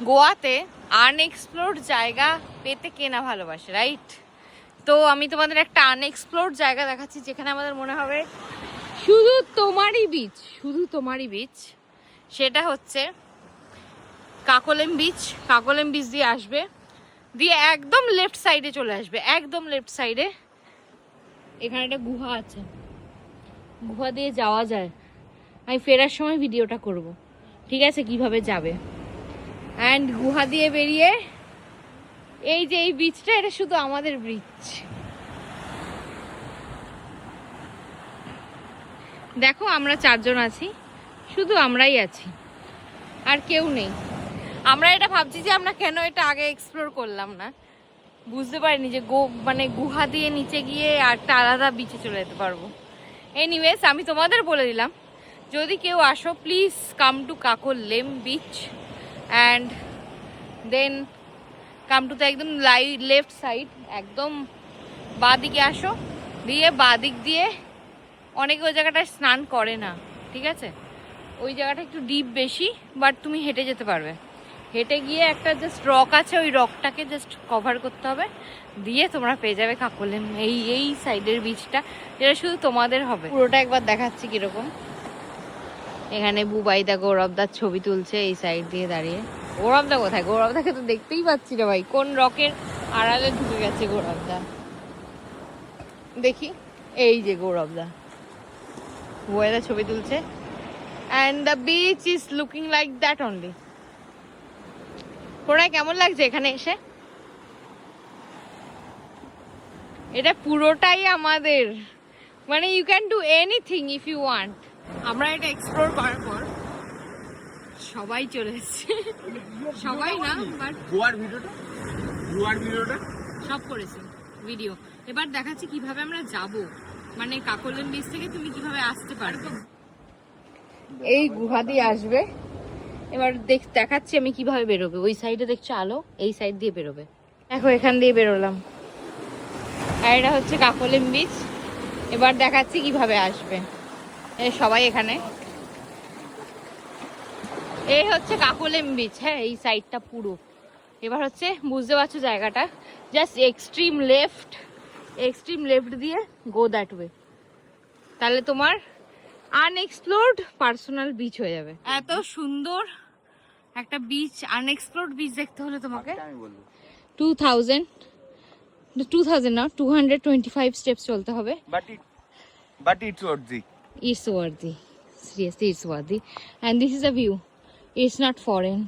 গোয়াতে আনএক্সপ্লোরড জায়গা পেতে কে না ভালোবাসে, রাইট? তো আমি তোমাদের একটা আনএক্সপ্লোরড জায়গা দেখাচ্ছি যেখানে আমাদের মনে হবে শুধু তোমারই বিচ। সেটা হচ্ছে কাকোলেম বিচ। কাকোলেম বিচ দিয়ে আসবে, দিয়ে একদম লেফট সাইডে চলে আসবে, একদম লেফট সাইডে। এখানে একটা গুহা আছে, গুহা দিয়ে যাওয়া যায়। আমি ফেরার সময় ভিডিওটা করব, ঠিক আছে, কিভাবে যাবে। অ্যান্ড গুহা দিয়ে বেরিয়ে এই যে এই বিচটা, এটা শুধু আমাদের বিচ। দেখো আমরা 4 জন আছি, শুধু আমরাই আছি, আর কেউ নেই। আমরা এটা ভাবছি যে আমরা কেন এটা আগে এক্সপ্লোর করলাম না, বুঝতে পারিনি যে মানে গুহা দিয়ে নিচে গিয়ে আর একটা আলাদা বিচে চলে যেতে পারবো। এনিওয়েজ, আমি তোমাদের বলে দিলাম, যদি কেউ আসো please come to Kakolem beach and then come to the একদম লেফট সাইড, একদম বাঁ দিকে আসো। দিয়ে বাঁ দিক দিয়ে অনেকে ওই জায়গাটায় স্নান করে না, ঠিক আছে, ওই জায়গাটা একটু ডিপ বেশি, বাট তুমি হেঁটে যেতে পারবে। হেঁটে গিয়ে একটা জাস্ট রক আছে, ওই রকটাকে জাস্ট কভার করতে হবে, দিয়ে তোমরা পেয়ে যাবে কাকোলেম এই সাইডের বিচটা, যেটা শুধু তোমাদের হবে। পুরোটা একবার দেখাচ্ছি কিরকম। এখানে বুবাইদা গৌরবদার ছবি তুলছে এই সাইড দিয়ে দাঁড়িয়ে। গৌরবদা কোথায়? গৌরবদাকে তো দেখতেই পাচ্ছি না ভাই, কোন রকের আড়ালে ঢুকে গেছে গৌরবদা। দেখি, এই যে গৌরবদা, বুবাইদা ছবি তুলছে। And the beach is looking like that only. ওরা কেমন লাগছে এখানে এসে? এটা পুরোটাই আমাদের, মানে you can do anything if you want. আমরা এটা এক্সপ্লোর করার পর সবাই চলে এসেছে, সবাই না বাট গোয়ার ভিডিওটা সব করেছে ভিডিও। এবার দেখাচ্ছি কিভাবে আমরা যাব, মানে কাকোলেম বিচ থেকে তুমি কিভাবে আসতে পারবে। এই গুহা দিয়ে আসবে, এবার দেখাচ্ছি আমি কিভাবে বেরোবে। ওই সাইডে দেখছো আলো, এই সাইড দিয়ে বেরোবে। দেখো এখান দিয়ে বেরোলাম, আর এটা হচ্ছে কাকোলেম বিচ। এবার দেখাচ্ছি কিভাবে আসবে। সবাই এখানে, এই হচ্ছে কাকোলেম বিচ। হ্যাঁ, এই সাইডটা পুরো। এবার হচ্ছে বুঝতে পারছো জায়গাটা, জাস্ট এক্সট্রিম লেফট দিয়ে গো দ্যাট ওয়ে, তাহলে তোমার আনএক্সপ্লোরড পার্সোনাল বিচ হয়ে যাবে। এত সুন্দর একটা বিচ, আনএক্সপ্লোরড বিচ দেখতে হলে তোমাকে 2000 না 225 স্টেপস চলতে হবে। But it's worthy. It's worthy. Seriously, it's worthy. And this is a view. It's not foreign.